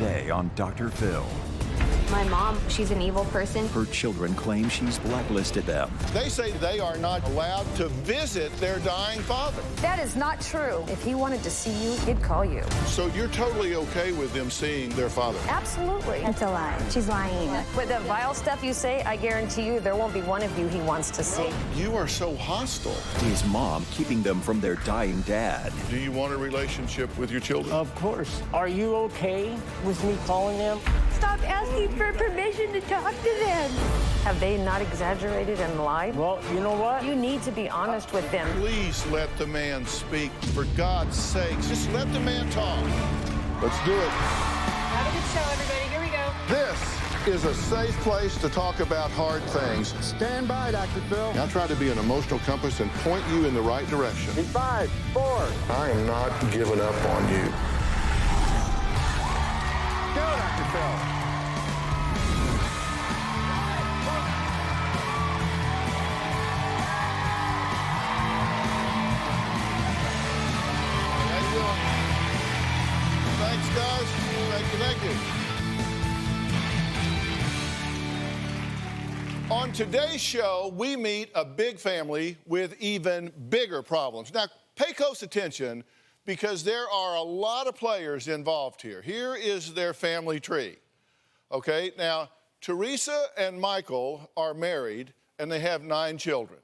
today on Dr. Phil. My mom, she's an evil person. Her children claim she's blacklisted them. They say they are not allowed to visit their dying father. That is not true. If he wanted to see you, he'd call you. So you're totally okay with them seeing their father? Absolutely. That's a lie. She's lying. With the vile stuff you say, I guarantee you there won't be one of you he wants to see. You are so hostile. Is mom keeping them from their dying dad? Do you want a relationship with your children? Of course. Are you okay with me calling them? Stop asking for permission to talk to them. Have they not exaggerated and lied? Well, you know what? You need to be honest with them. Please let the man speak. For God's sakes, just let the man talk. Let's do it. Have a good show, everybody. Here we go. This is a safe place to talk about hard things. Stand by, Dr. Phil. I'll try to be an emotional compass and point you in the right direction. In 5, 4. I am not giving up on you. Go, Dr. Phil. Thanks, guys. Stay connected. On today's show, we meet a big family with even bigger problems. Now, pay close attention because there are a lot of players involved here. Here is their family tree. Okay, now, Teresa and Michael are married and they have 9 children.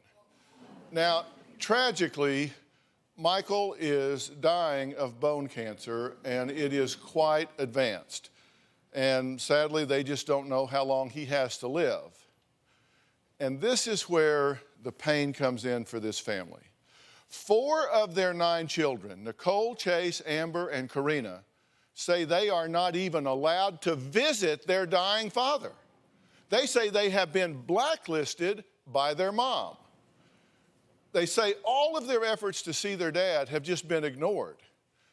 Now, tragically, Michael is dying of bone cancer, and it is quite advanced. And sadly, they just don't know how long he has to live. And this is where the pain comes in for this family. 4 of their 9 children, Nicole, Chase, Amber, and Karina, say they are not even allowed to visit their dying father. They say they have been blacklisted by their mom. They say all of their efforts to see their dad have just been ignored.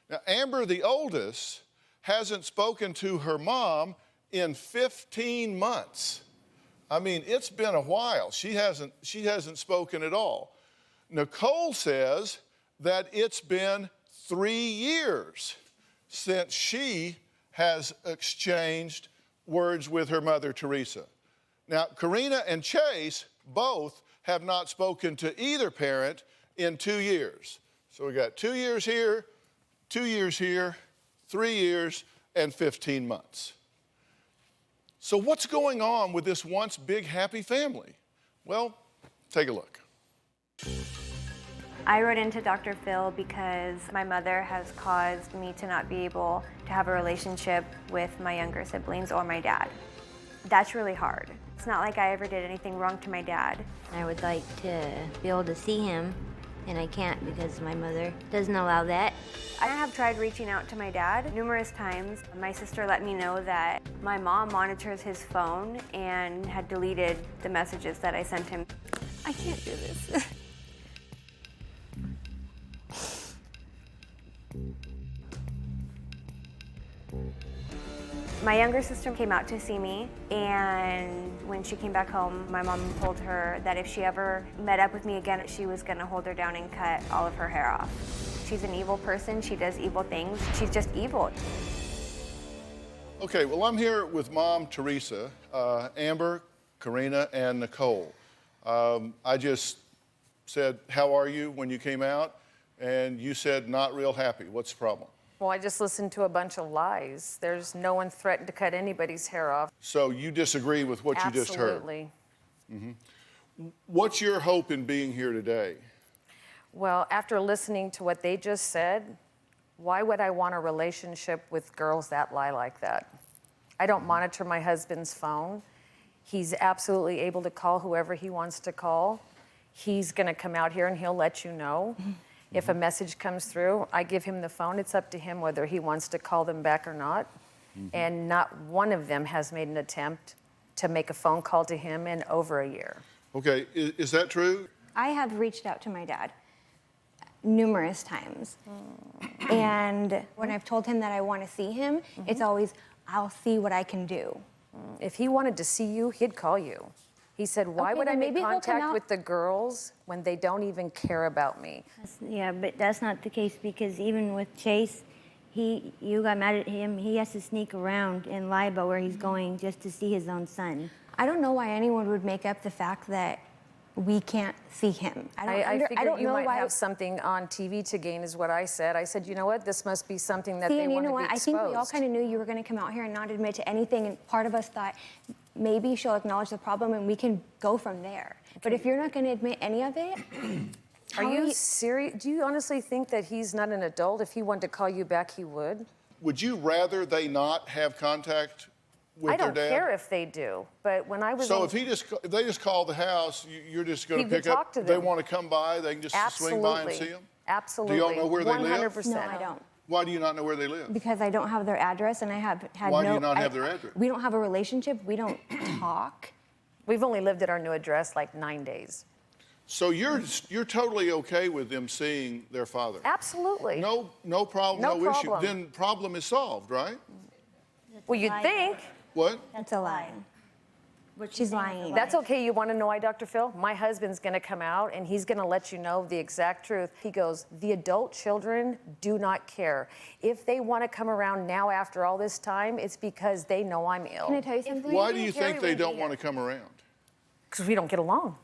Now, Amber, the oldest, hasn't spoken to her mom in 15 months. I mean, it's been a while. She hasn't spoken at all. Nicole says that it's been 3 years since she has exchanged words with her mother, Teresa. Now, Karina and Chase both have not spoken to either parent in 2 years. So we got 2 years here, 2 years here, 3 years, and 15 months. So what's going on with this once big, happy family? Well, take a look. I wrote into Dr. Phil because my mother has caused me to not be able to have a relationship with my younger siblings or my dad. That's really hard. It's not like I ever did anything wrong to my dad. I would like to be able to see him, and I can't because my mother doesn't allow that. I have tried reaching out to my dad numerous times. My sister let me know that my mom monitors his phone and had deleted the messages that I sent him. I can't do this. My younger sister came out to see me, and when she came back home, my mom told her that if she ever met up with me again, she was gonna hold her down and cut all of her hair off. She's an evil person, she does evil things, she's just evil. Okay, well, I'm here with Mom Teresa, Amber, Karina, and Nicole. I just said, how are you when you came out? And you said, not real happy. What's the problem? Well, I just listened to a bunch of lies. There's no one threatened to cut anybody's hair off. So you disagree with what you just heard? Absolutely. Mm-hmm. What's your hope in being here today? Well, after listening to what they just said, why would I want a relationship with girls that lie like that? I don't monitor my husband's phone. He's absolutely able to call whoever he wants to call. He's gonna come out here and he'll let you know. If a message comes through, I give him the phone. It's up to him whether he wants to call them back or not. And not one of them has made an attempt to make a phone call to him in over a year. Okay, is that true? I have reached out to my dad numerous times. And when I've told him that I want to see him, it's always, I'll see what I can do. If he wanted to see you, he'd call you. He said, why Okay, would I then make maybe he'll come contact out- with the girls when they don't even care about me? Yeah, but that's not the case because even with Chase, You got mad at him. He has to sneak around and lie about where he's going just to see his own son. I don't know why anyone would make up the fact that we can't see him. I figured you might why. have something on TV to gain, is what I said. I said, you know what, this must be something that See, they and you want know to be what? I exposed. think we all kind of knew you were going to come out here and not admit to anything, and part of us thought maybe she'll acknowledge the problem and we can go from there. But if you're not going to admit any of it, Are you serious? Do you honestly think that he's not an adult? If he wanted to call you back, he would? Would you rather they not have contact with I their don't dad? care if they do, but when I was So in- if they just call the house, you're just going He to would pick up. talk to They them. want to come by, they can just swing by and see them. Absolutely. Do y'all know where they live? 100%. no, I don't. Why do you not know where they live? Because I don't have their address, and I have had Why no. do you not have their address? We don't have a relationship. We don't talk. We've only lived at our new address like 9 days. So you're totally okay with them seeing their father? Absolutely. No problem, No no issue. problem. Then problem is solved, right? Well, you'd think. What? That's a lie. She's lying. That's okay. You want to know why, Dr. Phil? My husband's going to come out and he's going to let you know the exact truth. He goes, the adult children do not care. If they want to come around now after all this time, it's because they know I'm ill. Can I tell you something? Why do you think they don't want to come around? Because we don't get along.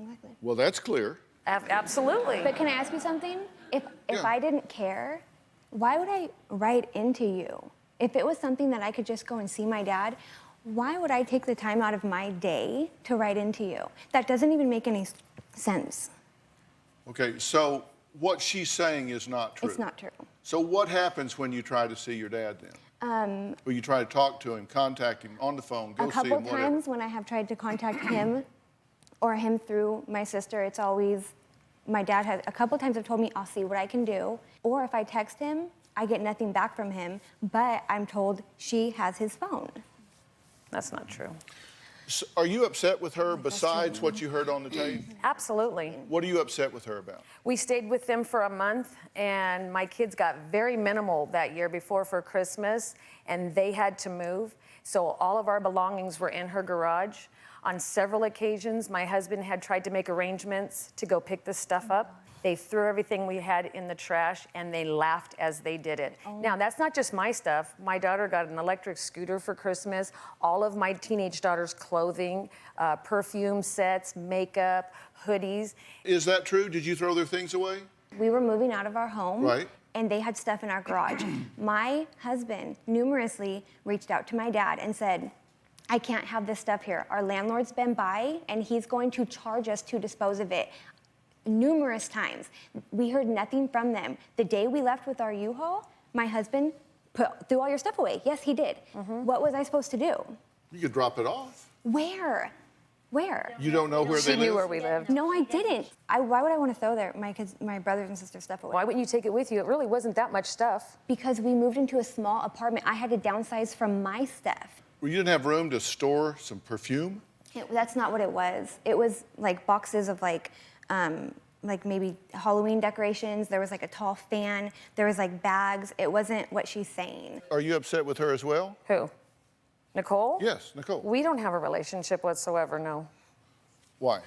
Exactly. Well, that's clear. Absolutely. But can I ask you something? If Yeah. I didn't care, why would I write into you? If it was something that I could just go and see my dad, why would I take the time out of my day to write into you? That doesn't even make any sense. Okay, so what she's saying is not true. It's not true. So what happens when you try to see your dad then? Or you try to talk to him, contact him on the phone, go A see him, couple whatever. times when I have tried to contact him or him through my sister, it's always, my dad has, a couple times have told me, I'll see what I can do. Or if I text him, I get nothing back from him, but I'm told she has his phone. That's not true. So are you upset with her besides what you heard on the tape? Absolutely. What are you upset with her about? We stayed with them for a month, and my kids got very minimal that year before for Christmas, and they had to move. So all of our belongings were in her garage. On several occasions, my husband had tried to make arrangements to go pick this stuff up. They threw everything we had in the trash, and they laughed as they did it. Now, that's not just my stuff. My daughter got an electric scooter for Christmas, all of my teenage daughter's clothing, perfume sets, makeup, hoodies. Is that true? Did you throw their things away? We were moving out of our home. Right. And they had stuff in our garage. My husband numerously reached out to my dad and said, I can't have this stuff here. Our landlord's been by, and he's going to charge us to dispose of it. Numerous times. We heard nothing from them. The day we left with our U-Haul, my husband threw all your stuff away. Yes, he did. What was I supposed to do? You could drop it off. Where? Where? You don't know where She they knew live? where we lived. No, I didn't. Why would I want to throw my brothers and sisters' stuff away? Why wouldn't you take it with you? It really wasn't that much stuff. Because we moved into a small apartment. I had to downsize from my stuff. Well, you didn't have room to store some perfume? That's not what it was. It was like boxes of like maybe Halloween decorations. There was like a tall fan. There was like bags. It wasn't what she's saying. Are you upset with her as well? Who? Nicole? Yes, Nicole. We don't have a relationship whatsoever, no. Why?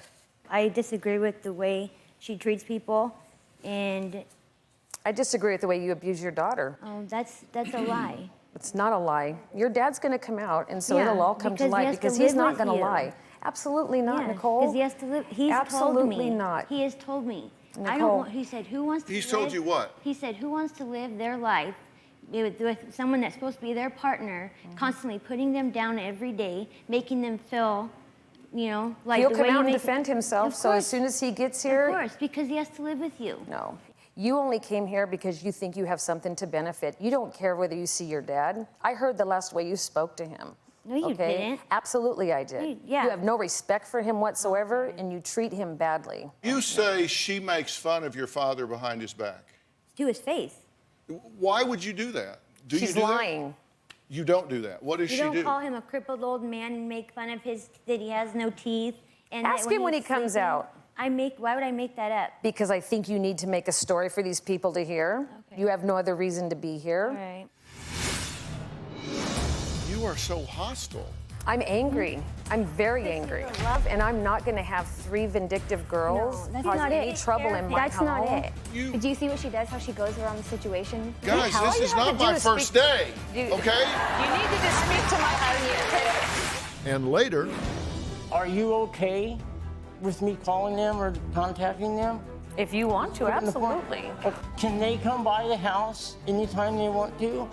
I disagree with the way she treats people, and I disagree with the way you abuse your daughter. that's a lie. It's not a lie. Your dad's going to come out, and so Yeah, it'll all come to because he light has to because he's live not with going to you. lie. Absolutely not, Yeah, Nicole. because he has to live. He's Absolutely told me. not. He has told me. I Nicole. don't want. He said, "Who wants to?" He's told you what? He said, "Who wants to live their life with someone that's supposed to be their partner, constantly putting them down every day, making them feel, like He'll the come way you out and make defend himself, Of so as course. soon as he gets Of here, course, because he has to live with you. no. You only came here because you think you have something to benefit. You don't care whether you see your dad. I heard the last way you spoke to him. No, you okay? didn't. Absolutely, I did. Yeah. You have no respect for him whatsoever, and you treat him badly. You say she makes fun of your father behind his back. To his face. Why would you do that? Do She's you do lying. That? You don't do that. What does You she don't do? call him a crippled old man and make fun of that he has no teeth. And that Ask him when he's he comes sleeping. out. Why would I make that up? Because I think you need to make a story for these people to hear. Okay. You have no other reason to be here. All right. You are so hostile. I'm angry. I'm very angry. And I'm not going to have 3 vindictive girls No, that's cause not any it. trouble in my That's home. not it. You- Do you see what she does, how she goes around the situation? Guys, All this you is have not to do my is first speak- day, You- okay? You need to just speak to my husband. And later, Are you okay with me calling them or contacting them? If you want to, Put it in the phone. absolutely. Can they come by the house anytime they want to?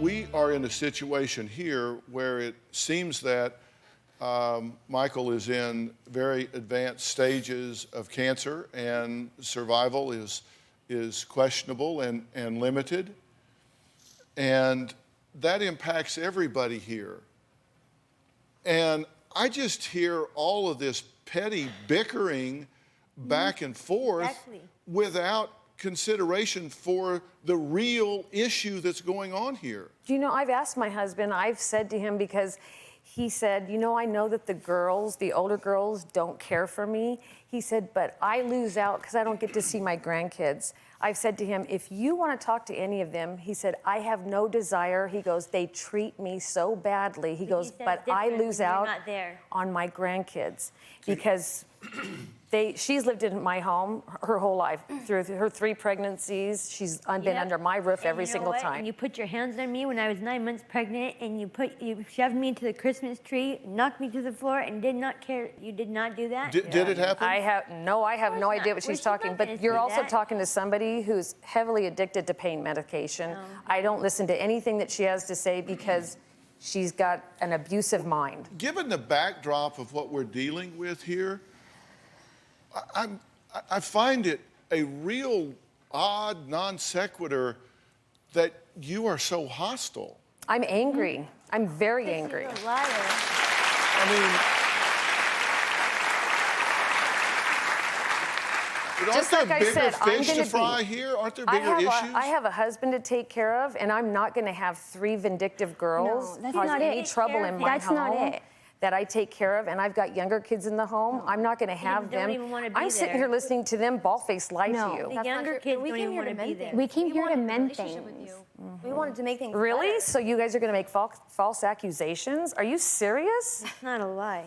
we are in a situation here where it seems that Michael is in very advanced stages of cancer and survival is questionable and limited. And that impacts everybody here. And I just hear all of this petty bickering back and forth Exactly. without consideration for the real issue that's going on here. Do you know, I've asked my husband, I've said to him, because he said, you know, I know that the girls, the older girls, don't care for me. He said, but I lose out because I don't get to see my grandkids. I've said to him, if you want to talk to any of them, he said, I have no desire. He goes, they treat me so badly. He goes, said but it's I different lose when you're out not there. on my grandkids because she's lived in my home her whole life through her 3 pregnancies. She's been Yep. under my roof And every you know single what? time. And you put your hands on me when I was 9 months pregnant, and you shoved me into the Christmas tree, knocked me to the floor, and did not care. You did not do that. Did it happen? I have no idea not. what Well, she's she's talking. not But gonna you're say also that. talking to somebody who's heavily addicted to pain medication. I don't listen to anything that she has to say because she's got an abusive mind. Given the backdrop of what we're dealing with here, I find it a real odd non sequitur that you are so hostile. I'm angry. I'm very angry. You're a liar. I mean, but aren't Just there like I bigger said, I'm fish to gonna fry be- here? Aren't there I bigger have, issues? I have a husband to take care of, and I'm not going to have 3 vindictive girls No, that's cause not any it. trouble in my That's home. not it. That I take care of, and I've got younger kids in the home. I'm not going to have don't them. even wanna be I'm sitting there. here listening to them bald-faced lie No. to you. The younger kids We don't came even here want to to be mend there. things. We came here to wanted a mend relationship with things. you. We wanted to make things Really? better. So you guys are going to make false accusations? Are you serious? It's not a lie.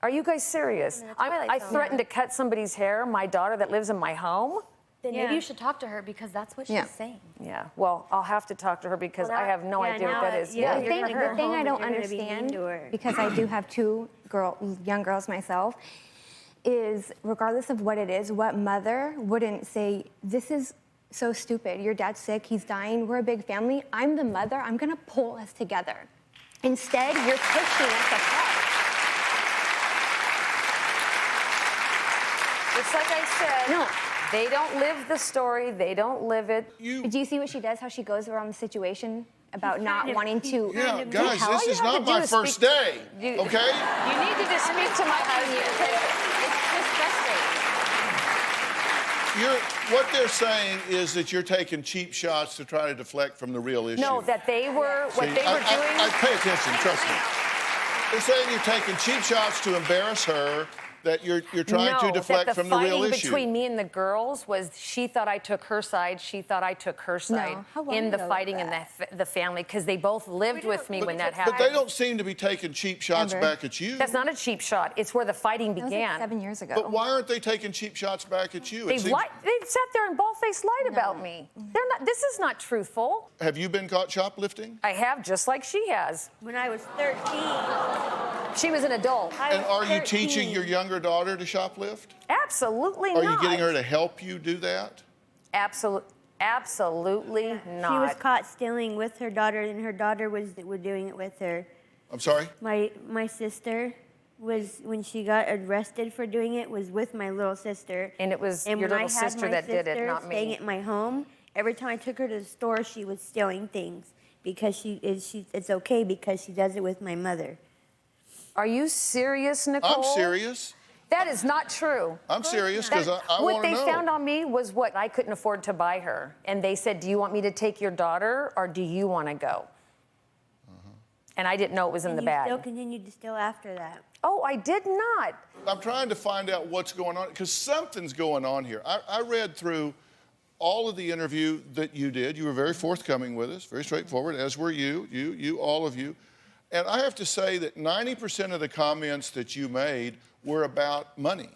Are you guys serious? Twilight I Zone. threatened to cut somebody's hair, my daughter that lives in my home? Then Yeah. maybe you should talk to her because that's what Yeah. she's saying. Yeah, well, I'll have to talk to her because Well, I have no yeah, idea what now that that- is. yeah, The you're thing, gonna go the thing home I and don't you're gonna be mean understand, to her. because I do have 2 young girls myself, is regardless of what it is, what mother wouldn't say, this is so stupid. Your dad's sick, he's dying, we're a big family. I'm the mother, I'm gonna pull us together. Instead, you're pushing us apart. Just like I said, No. they don't live the story, they don't live it. Do you see what she does, how she goes around the situation about not kind of- wanting to Yeah, Kind of guys, all this you is have to not do my is first speak- day, You- okay? You need to just speak to my husband. It's just frustrating. What they're saying is that you're taking cheap shots to try to deflect from the real issue. No, that they were, what See, they were doing. I pay attention, trust me. They're saying you're taking cheap shots to embarrass her, that you're trying to deflect from the real fighting issue. between me and the girls was she thought I took her side, she thought I took her side how long in the ago was fighting in the family because they both lived with me when that happened. But they don't seem to be taking cheap shots Amber. back at you. That's not a cheap shot. It's where the fighting That was began. like 7 years ago. But why aren't they taking cheap shots back at you? It They've seems- sat there and bald-faced lied about me. They're not. This is not truthful. Have you been caught shoplifting? I have, just like she has. When I was 13, She was an adult. And are you teaching your younger daughter to shoplift? Absolutely Are not. you getting her to help you do that? Absolutely not. she was caught stealing with her daughter, and her daughter was doing it with her. I'm sorry? My sister was, when she got arrested for doing it, was with my little sister. And it was And your when I little had sister my that did it, sister not me. staying at my home, every time I took her to the store, she was stealing things because it's okay because she does it with my mother. Are you serious, Nicole? I'm serious. That is not true. I'm serious because I What want to they know. found on me was what I couldn't afford to buy her. And they said, do you want me to take your daughter or do you want to go? And I didn't know it was in And the you bag. still continued to steal after that. Oh, I did not. I'm trying to find out what's going on because something's going on here. I read through all of the interview that you did. You were very forthcoming with us, very straightforward, as were you, all of you. And I have to say that 90% of the comments that you made were about money.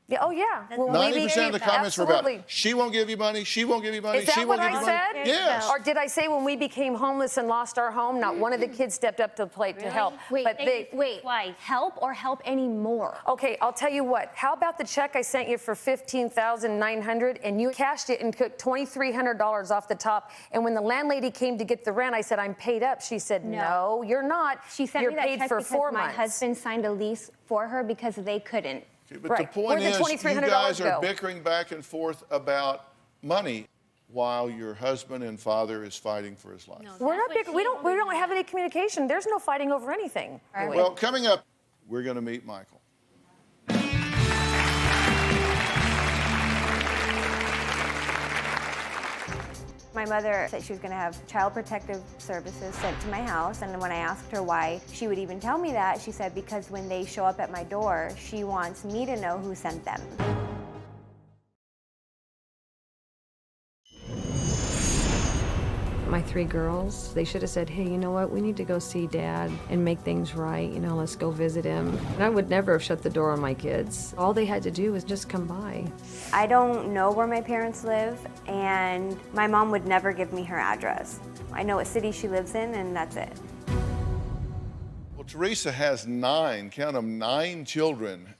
Yeah, oh, yeah. Well, 90% of the comments were about, absolutely. she won't give you money, she won't give you money, Is that she what won't give I you said? money. Yes. Or did I say when we became homeless and lost our home, not one of the kids stepped up to the plate to help? Wait, But wait. Help or help anymore? Okay, I'll tell you what. How about the check I sent you for $15,900 and you cashed it and took $2,300 off the top? And when the landlady came to get the rent, I said, I'm paid up. She said, no, you're not. She sent you're me that paid check for because 4 my months. husband signed a lease for her because they couldn't. Okay, but Right. the point Where'd the is, you $2,300 guys are go? bickering back and forth about money while your husband and father is fighting for his life. We're not big. We don't have any communication. There's no fighting over anything. Well, coming up, we're going to meet Michael. My mother said she was going to have child protective services sent to my house, and when I asked her why she would even tell me that, she said because when they show up at my door, she wants me to know who sent them. My 3 girls, they should have said, hey, you know what, we need to go see Dad and make things right, you know, let's go visit him. And I would never have shut the door on my kids. All they had to do was just come by. I don't know where my parents live, and my mom would never give me her address. I know what city she lives in, and that's it. Well, Teresa has 9, count them, 9 children,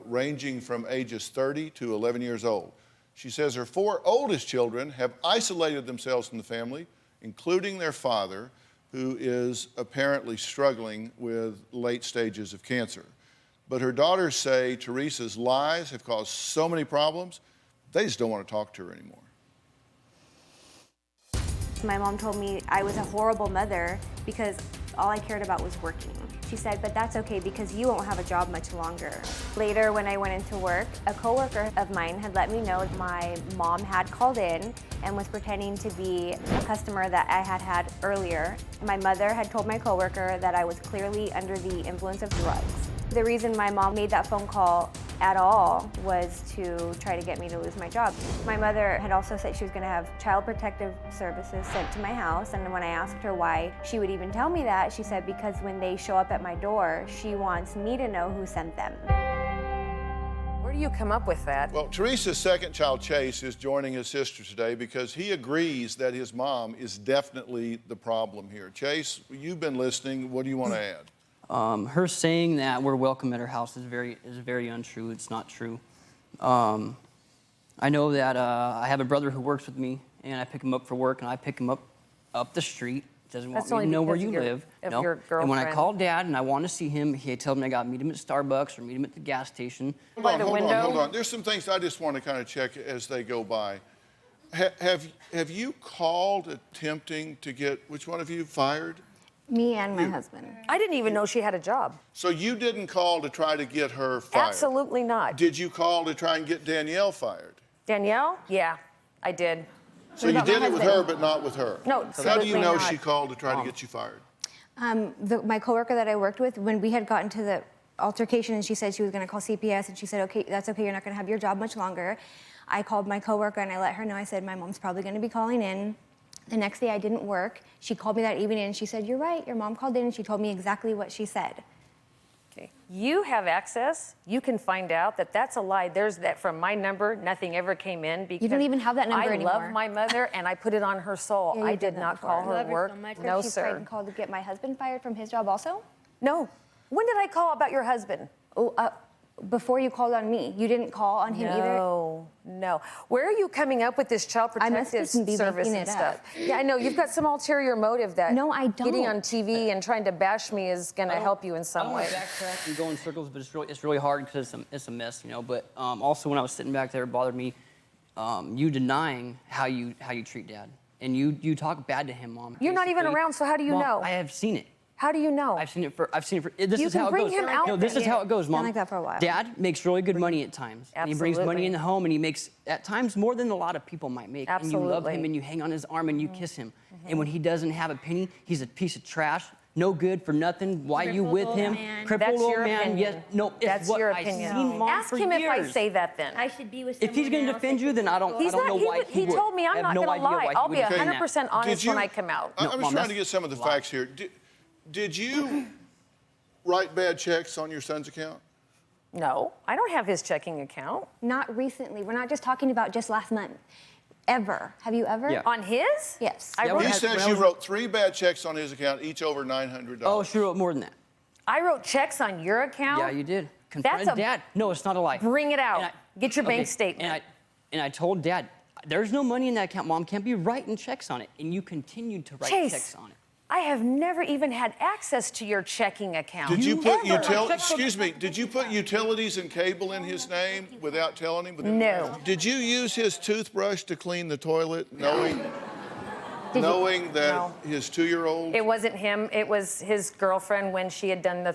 ranging from ages 30 to 11 years old. She says her 4 oldest children have isolated themselves from the family, including their father, who is apparently struggling with late stages of cancer. But her daughters say Teresa's lies have caused so many problems, they just don't want to talk to her anymore. My mom told me I was a horrible mother because all I cared about was working. She said, but that's okay because you won't have a job much longer. Later, when I went into work, a coworker of mine had let me know my mom had called in and was pretending to be a customer that I had had earlier. My mother had told my coworker that I was clearly under the influence of drugs. The reason my mom made that phone call at all was to try to get me to lose my job. My mother had also said she was going to have child protective services sent to my house, and when I asked her why she would even tell me that, she said because when they show up at my door, she wants me to know who sent them. Where do you come up with that? Well, Teresa's second child, Chase, is joining his sister today because he agrees that his mom is definitely the problem here. Chase, you've been listening. What do you want to add? Her saying that we're welcome at her house is very untrue. It's not true. I know that I have a brother who works with me, and I pick him up for work, and I pick him up the street. Doesn't want me to know where you live. Your And when I girlfriend. call Dad and I want to see him, he told me I got to meet him at Starbucks or meet him at the gas station. By the window. Hold on. There's some things I just want to kind of check as they go by. Have you called attempting to get which one of you fired? Me and my husband. I didn't even know she had a job. So you didn't call to try to get her fired? Absolutely not. Did you call to try and get Danielle fired? Danielle? Yeah, I did. So you did it with her, but not with her? No, So how do you absolutely know not. she called to try to get you fired? My coworker that I worked with, when we had gotten to the altercation and she said she was going to call CPS and she said, okay, that's okay, you're not going to have your job much longer. I called my coworker and I let her know, I said, my mom's probably going to be calling in. The next day I didn't work. She called me that evening and she said, you're right, your mom called in and she told me exactly what she said. Okay. You have access. You can find out that that's a lie. There's that from my number. Nothing ever came in because You don't even have that number I anymore. love my mother and I put it on her soul. Yeah, you I did that not before. call her Love work. so much. No, She tried sir. and called to get my husband fired from his job also? No. When did I call about your husband? Oh, before you called on me. You didn't call on him either? No. Where are you coming up with this child I must protective be service making and it stuff? up. Yeah, I know. You've got some ulterior motive that No, I getting don't. on TV and trying to bash me is going to help you in I some don't way. want to backtrack and go in circles, but it's really hard because it's a mess, you know. But also when I was sitting back there, it bothered me you denying how you treat Dad, and you talk bad to him, Mom. You're not even basically. around, so how do you Mom, know? I have seen it. How do you know? I've seen it for. This You is can how it bring goes. him out No, this then. is how it goes, Been Mom. like that for a while. Dad makes really good money at times, and he brings money Absolutely. in the home, and he makes at times more than a lot of people might make. And you love Absolutely. him, and you hang on his arm, and you kiss him. And when he doesn't have a penny, he's a piece of trash. no good for nothing. Why you with him? Crippled That's old your man. opinion. Yes, no, it's That's what your I've opinion. seen, Mom, Ask for him if I years. say that then. I should be with If he's someone going to else. defend you, then I don't know why he would. told me I I'm have not no going to idea lie. why I'll he be would defend that. 100% honest you- when I come out. I'm Mom, just trying that's to get some of the a lie. facts here. Did you write bad checks on your son's account? No, I don't have his checking account. Not recently. We're not just talking about just last month. Ever. Have you ever? Yeah. On his? Yes. I Yeah, wrote, He when says I you was- wrote 3 bad checks on his account, each over $900. Oh, she wrote more than that. I wrote checks on your account. Yeah, you did. That's Confront a- Dad. No, it's not a lie. Bring it out. And Get your okay, bank statement. And I told Dad, there's no money in that account. Mom can't be writing checks on it. And you continued to write Chase, checks on it. I have never even had access to your checking account. Did you put Ever. excuse me, did you put utilities and cable in his name without telling him? No. Did you use his toothbrush to clean the toilet knowing Did that his 2-year-old? It wasn't him. It was his girlfriend when she had done the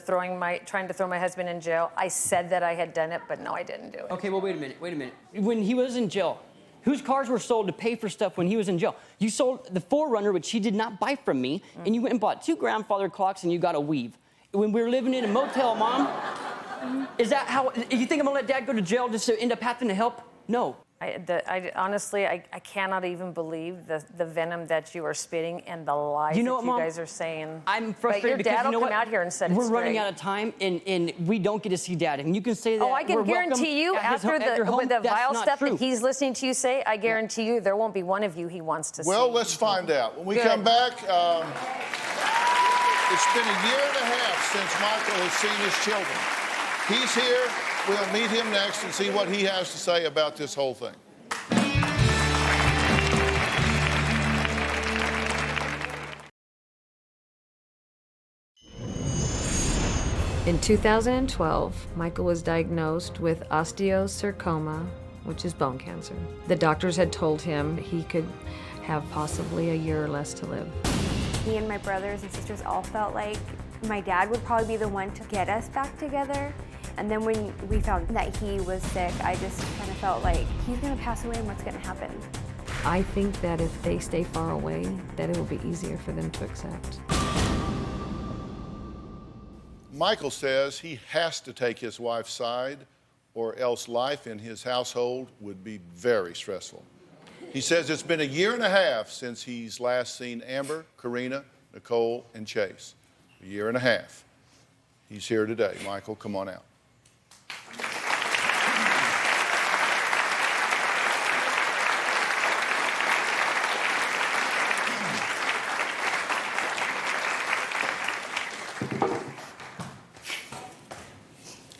trying to throw my husband in jail. I said that I had done it, but no, I didn't do it. Okay, well, wait a minute. When he was in jail, whose cars were sold to pay for stuff when he was in jail? You sold the 4Runner, which he did not buy from me, and you went and bought 2 grandfather clocks and you got a weave. When we were living in a motel, Mom, is that how, you think I'm gonna let Dad go to jail just to end up having to help? No. Honestly, I cannot even believe the venom that you are spitting and the lies You know that what, you Mom? guys are saying. I'm But frustrated your because dad you know will come what? out here and said we're it's running great. out of time, and we don't get to see Dad. And you can say that. Oh, I can we're welcome guarantee you, at his after at your home. with the That's vile not stuff true. that he's listening to you say, I guarantee you there won't be one of you he wants to see. Well, let's find out. When we Good. come back, it's been a year and a half since Michael has seen his children. He's here. We'll meet him next and see what he has to say about this whole thing. In 2012, Michael was diagnosed with osteosarcoma, which is bone cancer. The doctors had told him he could have possibly a year or less to live. Me and my brothers and sisters all felt like my dad would probably be the one to get us back together. And then when we found that he was sick, I just kind of felt like he's gonna pass away and what's gonna happen? I think that if they stay far away, that it will be easier for them to accept. Michael says he has to take his wife's side, or else life in his household would be very stressful. He says it's been a year and a half since he's last seen Amber, Karina, Nicole, and Chase. A year and a half. He's here today. Michael, come on out.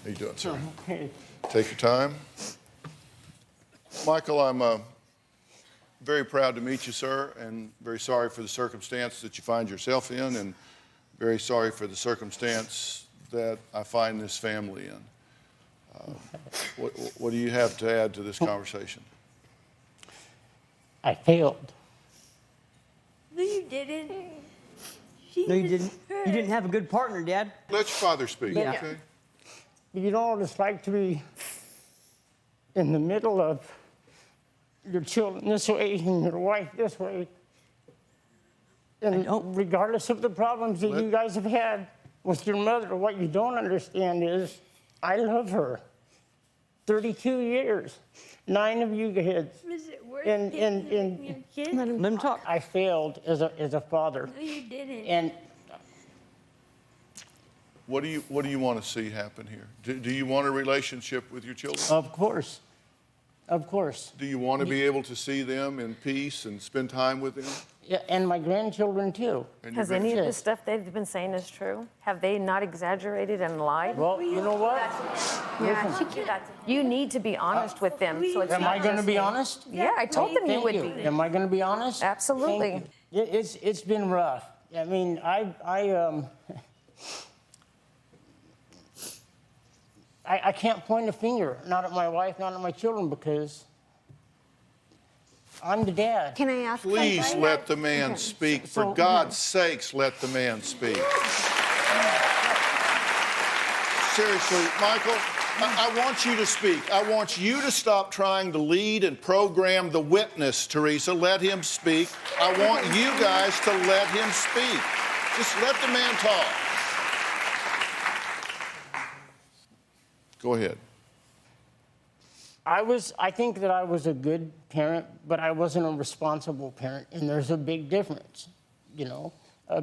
How you doing, sir? Okay. Take your time. Michael, I'm very proud to meet you, sir, and very sorry for the circumstance that you find yourself in, and very sorry for the circumstance that I find this family in. What do you have to add to this conversation? I failed. No, you didn't. No, you didn't. You didn't have a good partner, Dad. Let your father speak, Yeah. okay? You know what it's like to be in the middle of your children this way and your wife this way. And regardless of the problems that you guys have had with your mother, what you don't understand is I love her. 32 years, 9 of you kids. Is it worth And your kid? Let him talk. I failed as a father. No, you didn't. And What do you want to see happen here? Do you want a relationship with your children? of course, Do you want to be able to see them in peace and spend time with them? yeah, and my grandchildren too. And your Has any of the Yes. stuff they've been saying is true? Have they not exaggerated and lied? Well, you know what? Yeah, she can't. You need to be honest with them. So it's Am not I going to just be me. honest? Yeah, I told them you Thank would you. be. Am I going to be honest? Absolutely. Thank you. It's been rough. I mean, I can't point a finger, not at my wife, not at my children, because I'm the dad. Can I ask Please something? let the man speak. For So- God's sakes, let the man speak. Seriously, Michael, I want you to speak. I want you to stop trying to lead and program the witness, Teresa. Let him speak. I want you guys to let him speak. Just let the man talk. Go ahead. I think that I was a good parent, but I wasn't a responsible parent, and there's a big difference, you know.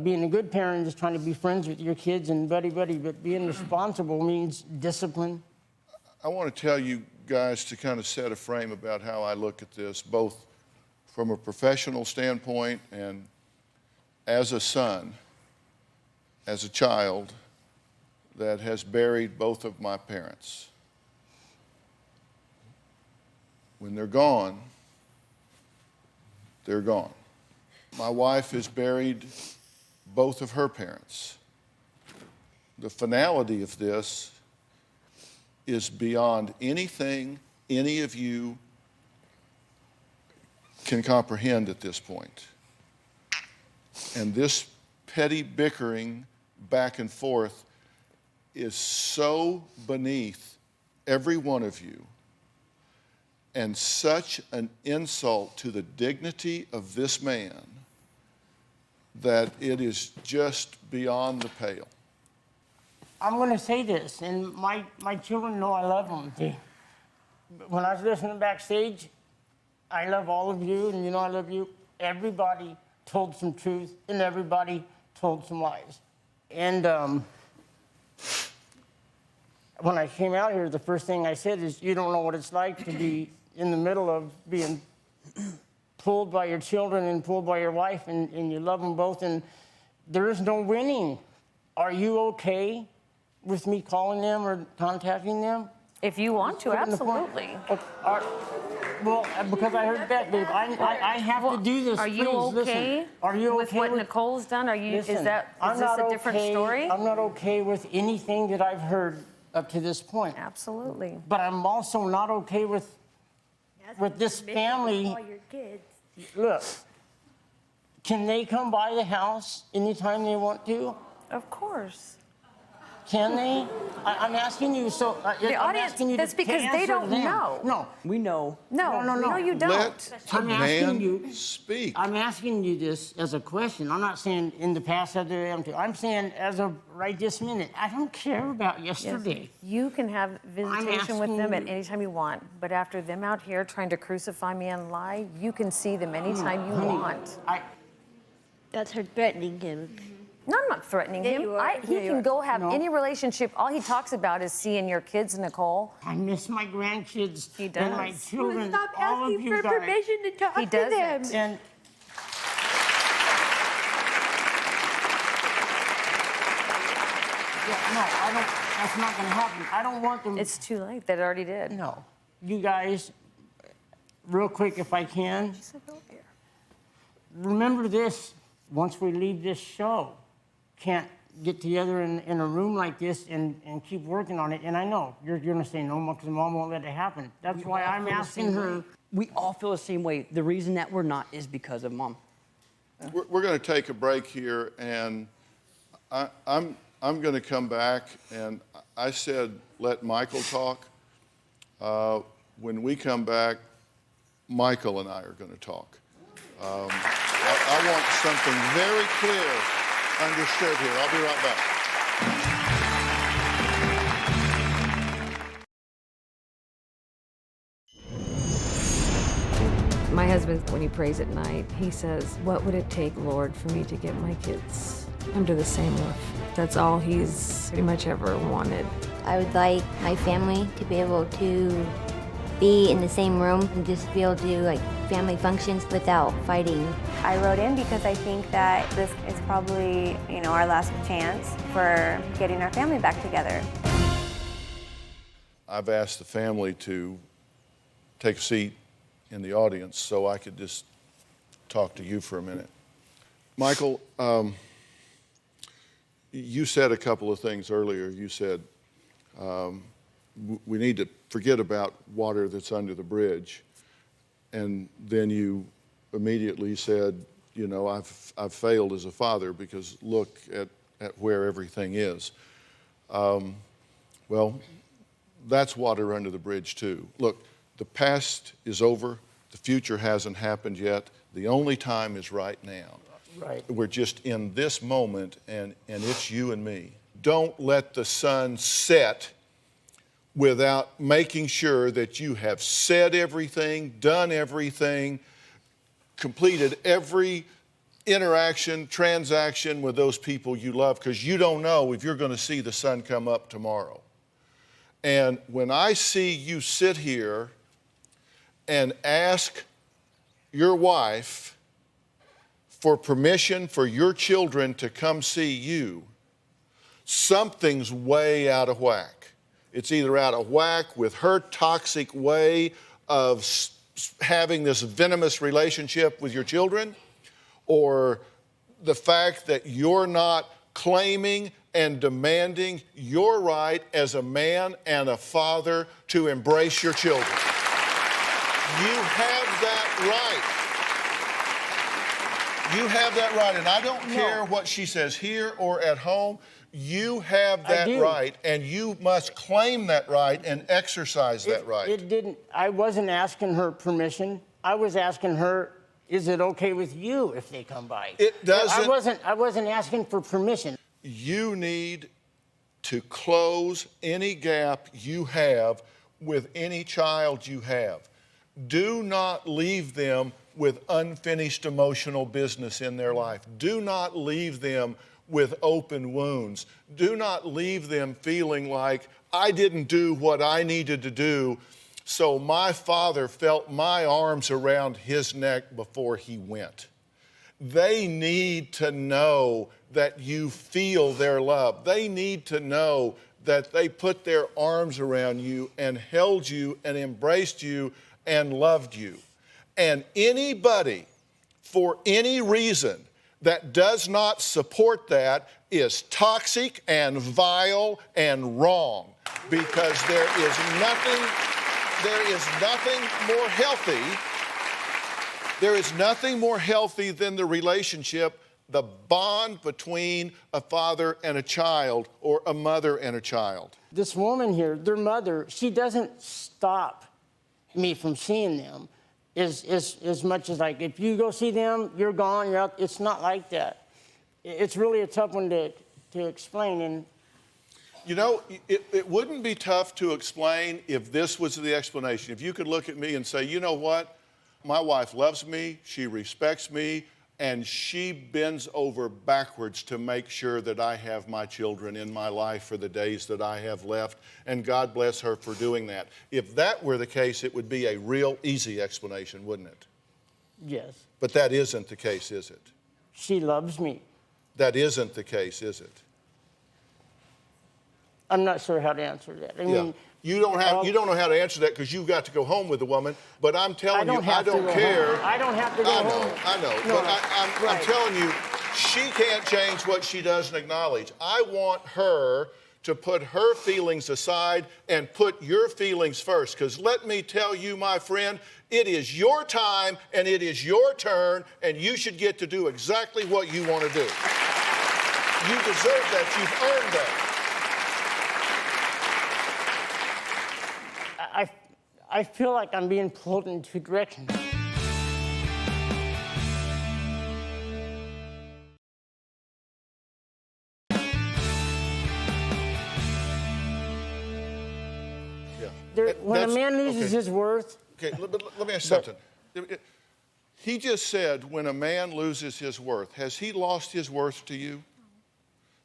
Being a good parent is trying to be friends with your kids and buddy-buddy, but being responsible means discipline. I want to tell you guys to kind of set a frame about how I look at this, both from a professional standpoint and as a son, as a child that has buried both of my parents. When they're gone, they're gone. My wife has buried both of her parents. The finality of this is beyond anything any of you can comprehend at this point. And this petty bickering back and forth is so beneath every one of you and such an insult to the dignity of this man that it is just beyond the pale. I'm going to say this, and my children know I love them. When I was listening backstage, I love all of you, and you know I love you. Everybody told some truth, and everybody told some lies. And when I came out here, the first thing I said is, you don't know what it's like to be in the middle of being pulled by your children and pulled by your wife, and you love them both, and there is no winning. Are you okay with me calling them or contacting them? If you want to, absolutely. Well, because I heard that, babe, I have to do this. Are you Please, okay listen. Are you with okay what Nicole's done? Are you? Listen, is this a different story? I'm not okay with anything that I've heard up to this point. Absolutely. But I'm also not okay with this family. All your kids. Look, can they come by the house anytime they want to? Of course. Can they? I'm asking you. So The I'm audience, asking you that's to because they answer don't them. know. No, We know. No, no, you don't. Let the I'm asking man you- speak. I'm asking you this as a question. I'm not saying in the past that they am too. I'm saying as of right this minute. I don't care about yesterday. You can have visitation with asking them at you- any time you want, but after them out here trying to crucify me and lie, you can see them anytime you Honey, want. That's her threatening him. No, I'm not threatening Yeah, him. you are. He Yeah, you can are. go have No. any relationship. All he talks about is seeing your kids, Nicole. I miss my grandkids He and my does. children. Stop all of asking you for guys. permission to talk He to them. doesn't. And yeah, no, I don't. That's not going to happen. I don't want them. It's too late. That already did. No, you guys. Real quick, if I can. Remember this. Once we leave this show, can't get together in a room like this and keep working on it. And I know you're going to say no, because Mom won't let it happen. That's why I'm asking her. We all feel the same way. The reason that we're not is because of Mom. We're going to take a break here, and I'm going to come back. And I said let Michael talk. When we come back, Michael and I are going to talk. I want something very clear understood here. I'll be right back. My husband, when he prays at night, he says, "What would it take, Lord, for me to get my kids under the same roof?" That's all he's pretty much ever wanted. I would like my family to be able to be in the same room and just be able to do like family functions without fighting. I wrote in because I think that this is probably, our last chance for getting our family back together. I've asked the family to take a seat in the audience so I could just talk to you for a minute. Michael, you said a couple of things earlier. You said we need to forget about water that's under the bridge. And then you immediately said, I've failed as a father because look at where everything is. Well, that's water under the bridge too. Look, the past is over. The future hasn't happened yet. The only time is right now. Right. We're just in this moment, and it's you and me. Don't let the sun set without making sure that you have said everything, done everything, completed every interaction, transaction with those people you love, because you don't know if you're going to see the sun come up tomorrow. And when I see you sit here and ask your wife for permission for your children to come see you, something's way out of whack. It's either out of whack with her toxic way of having this venomous relationship with your children, or the fact that you're not claiming and demanding your right as a man and a father to embrace your children. You have that right. You have that right, and I don't care what she says here or at home. You have that right, and you must claim that right and exercise that right. I wasn't asking her permission. I was asking her, is it okay with you if they come by? It doesn't. I wasn't asking for permission. You need to close any gap you have with any child you have. Do not leave them with unfinished emotional business in their life. Do not leave them with open wounds. Do not leave them feeling like, I didn't do what I needed to do, so my father felt my arms around his neck before he went. They need to know that you feel their love. They need to know that they put their arms around you and held you and embraced you and loved you. And anybody, for any reason, that does not support that is toxic and vile and wrong, because there is nothing more healthy. There is nothing more healthy than the relationship, the bond between a father and a child, or a mother and a child. This woman here, their mother, she doesn't stop me from seeing them. As much as like, if you go see them, you're gone, you're out. It's not like that. It's really a tough one to explain. And you know, it wouldn't be tough to explain if this was the explanation. If you could look at me and say, you know what? My wife loves me, she respects me, and she bends over backwards to make sure that I have my children in my life for the days that I have left, and God bless her for doing that. If that were the case, it would be a real easy explanation, wouldn't it? yes, But that isn't the case, is it? she loves me. That isn't the case, is it? I'm not sure how to answer that. I mean, you don't know how to answer that because you've got to go home with the woman. But I'm telling you, I don't care. I don't have to go home. I know. No, but I'm telling you, she can't change what she doesn't acknowledge. I want her to put her feelings aside and put your feelings first. Because let me tell you, my friend, it is your time and it is your turn, and you should get to do exactly what you want to do. You deserve that. You've earned that. I feel like I'm being pulled in two directions. When a man loses his worth. Okay, let me ask you something. He just said, when a man loses his worth, has he lost his worth to you?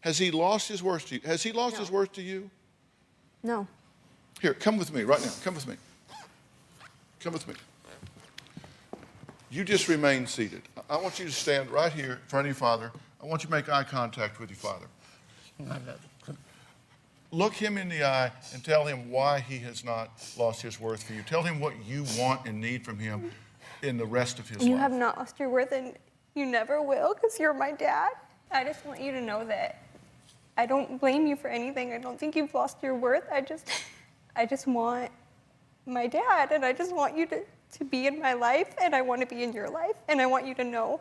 Has he lost his worth to you? Has he lost his worth to you? No. Here, come with me right now. Come with me. Come with me. You just remain seated. I want you to stand right here in front of your father. I want you to make eye contact with your father. Look him in the eye and tell him why he has not lost his worth for you. Tell him what you want and need from him in the rest of his life. You have not lost your worth, and you never will, because you're my dad. I just want you to know that I don't blame you for anything. I don't think you've lost your worth. I just want my dad, and I just want you to be in my life, and I want to be in your life, and I want you to know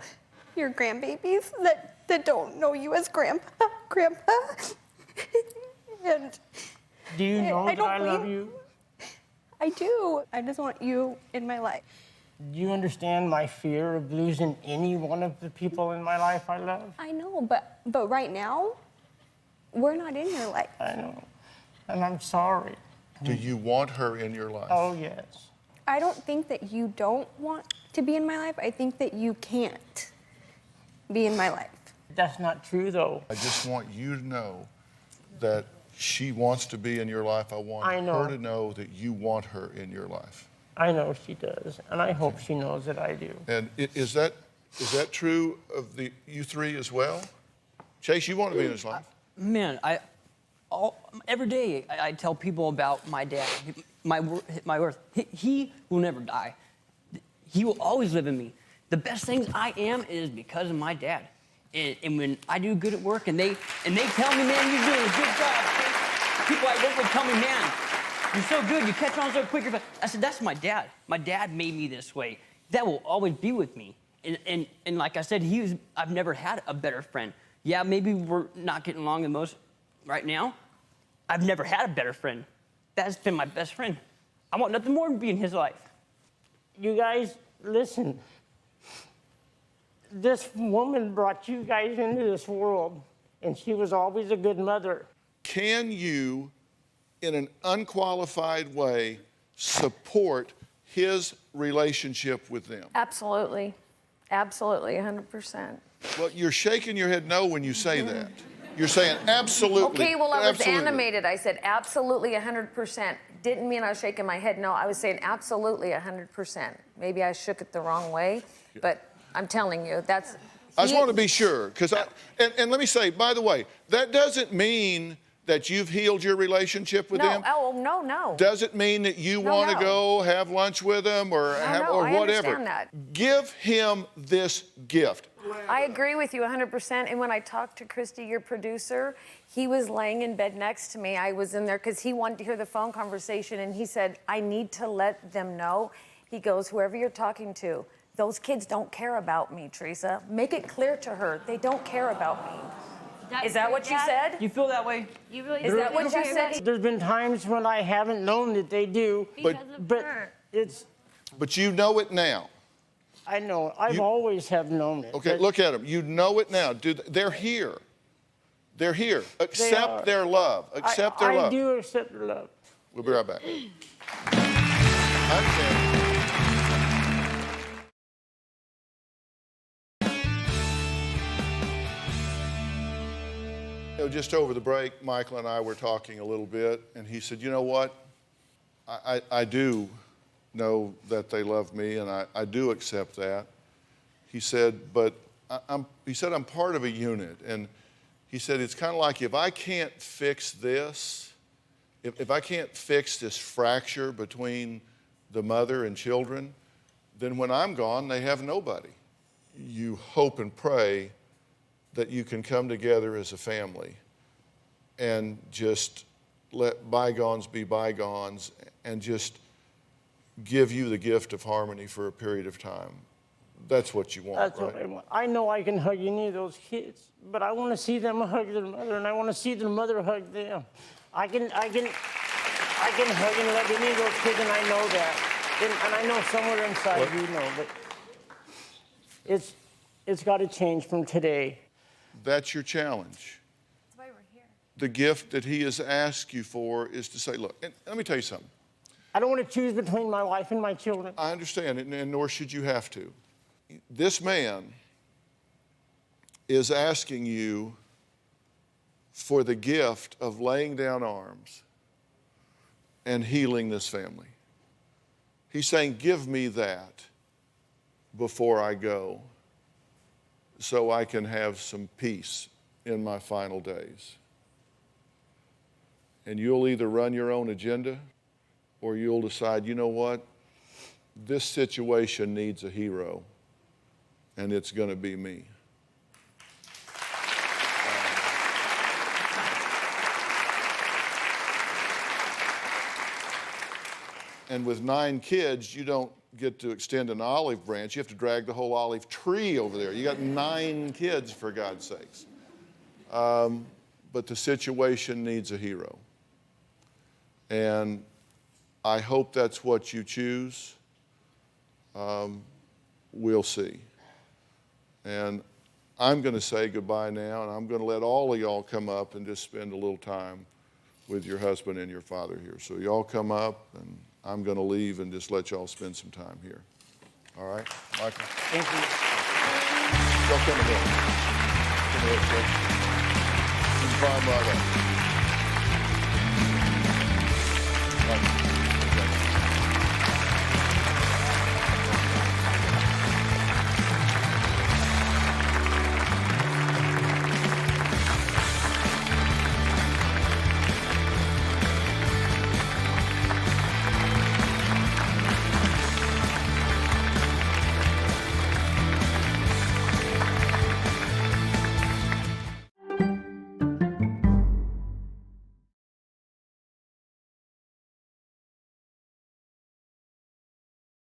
your grandbabies that don't know you as Grandpa. And do you know that I love you? I do. I just want you in my life. Do you understand my fear of losing any one of the people in my life I love? I know, but right now, we're not in your life. I know, and I'm sorry. Do you want her in your life? Oh, yes. I don't think that you don't want to be in my life. I think that you can't be in my life. That's not true, though. I just want you to know that she wants to be in your life. I want her to know that you want her in your life. I know she does, and I hope she knows that I do. And is that true of you three as well? Chase, you want to be in his life? Man, every day I tell people about my dad, my worth. He will never die. He will always live in me. The best things I am is because of my dad. And when I do good at work and they tell me, man, you're doing a good job. People I work with tell me, man, you're so good, you catch on so quick. I said, that's my dad. My dad made me this way. That will always be with me. And like I said, I've never had a better friend. Yeah, maybe we're not getting along the most right now. I've never had a better friend. That's been my best friend. I want nothing more than be in his life. You guys, listen. This woman brought you guys into this world, and she was always a good mother. Can you, in an unqualified way, support his relationship with them? Absolutely. Absolutely, 100%. Well, you're shaking your head no when you say that. You're saying absolutely. Okay, well, I was absolutely. animated. I said absolutely 100%. Didn't mean I was shaking my head. No, I was saying absolutely 100%. Maybe I shook it the wrong way, but I'm telling you, that's... I just want to be sure, because and let me say, by the way, that doesn't mean that you've healed your relationship with them. No. Does it mean that you want to go have lunch with them or I whatever? understand that. Give him this gift. I agree with you 100%. And when I talked to Christy, your producer, he was laying in bed next to me. I was in there because he wanted to hear the phone conversation, and he said, I need to let them know. He goes, whoever you're talking to, those kids don't care about me, Teresa. Make it clear to her, they don't care about me. Is that what you said? You feel that way? You really Is that what you said? There's been times when I haven't known that they do, but it's... But you know it now. I know. I've always have known it. Okay, look at them. You know it now. They're here. They're here. Accept their love. Accept their love. I do accept their love. We'll be right back. I understand. Just over the break, Michael and I were talking a little bit, and he said, you know what? I do know that they love me, and I do accept that. He said, but I'm part of a unit, and he said, it's kind of like if I can't fix this, if I can't fix this fracture between the mother and children, then when I'm gone, they have nobody. You hope and pray that you can come together as a family and just let bygones be bygones and just give you the gift of harmony for a period of time. That's what you want, That's right? what I want. I know I can hug any of those kids, but I want to see them hug their mother, and I want to see their mother hug them. I can hug and love any of those kids, and I know that. And I know somewhere inside you know, but it's got to change from today. That's your challenge. That's why we're here. The gift that he has asked you for is to say, look, and let me tell you something. I don't want to choose between my wife and my children. I understand it, and nor should you have to. This man is asking you for the gift of laying down arms and healing this family. He's saying, give me that before I go, so I can have some peace in my final days. And you'll either run your own agenda or you'll decide, you know what? This situation needs a hero, and it's going to be me. And with 9 kids, you don't get to extend an olive branch. You have to drag the whole olive tree over there. You got 9 kids, for God's sakes. But the situation needs a hero. And I hope that's what you choose. we'll see. And I'm going to say goodbye now, and I'm going to let all of y'all come up and just spend a little time with your husband and your father here. So y'all come up, and I'm going to leave and just let y'all spend some time here. All right, Michael? Thank you. Y'all come ahead. Come ahead, sir. And climb right up. Michael.